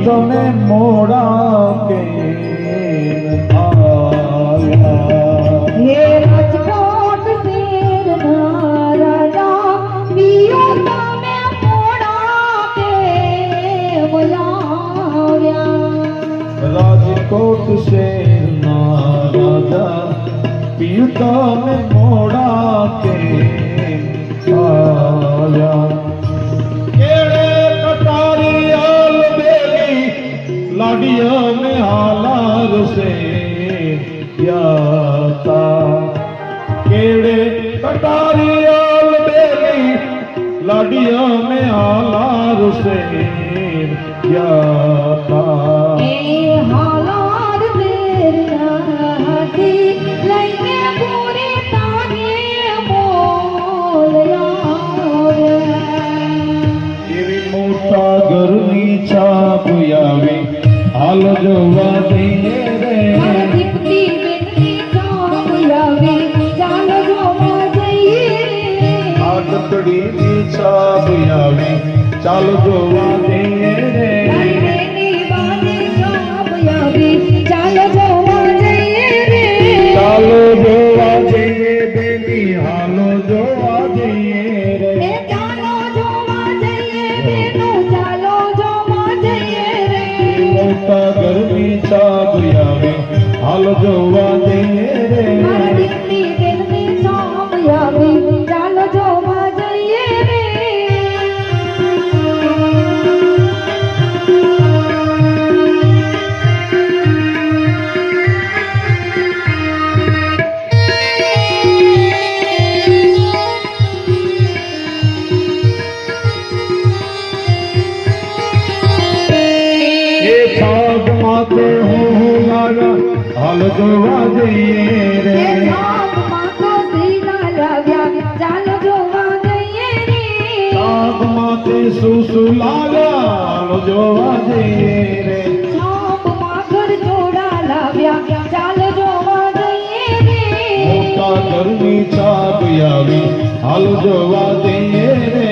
તમે મોડા કે આવ્યા હે રાજકોટ શેરના રાજા પિયો તમે મોડા કેમ આવ્યા રાજકોટ શેરના રાજા પિયું તમે મોડા કે આવ્યા કેળે કટારી આલ બેલી લાડિયા में हालार से याता केड़े कटारी आल बेली लाडिया में हालार से याता ए हालार देरनाती लઈને પૂરી તાને બોલ્યા એવી મોટા ઘરની છાપ આવી હાલ જોવા દઈએ રે દીપતી બેનની છાપ આવી ચાલો જોવા જઈએ આ ટકડીની છાપ આવી ચાલો જોવા દઈએ રે બેનની બાની છાપ આવી ચાલો જોવા જઈએ રે ચાલો જોવા જઈએ બેની હાલો જોવા જઈએ રે એ ચાલો જોવા જઈએ બેનો ચાલો જોવા જઈએ રે મોટા ઘરની છાપ આવી હાલ જોવા જઈએ રે દીપતી બેનની છાપ આવી ચાલો જોવા જઈએ રે એ છાપ માથે હું લાગા હાલ જોવા જઈએ રે છાપ માથે સુસુ લાગા હાલ જોવા જઈએ રે મોટા ઘરની છાપ આવી હાલ જોવા જઈએ રે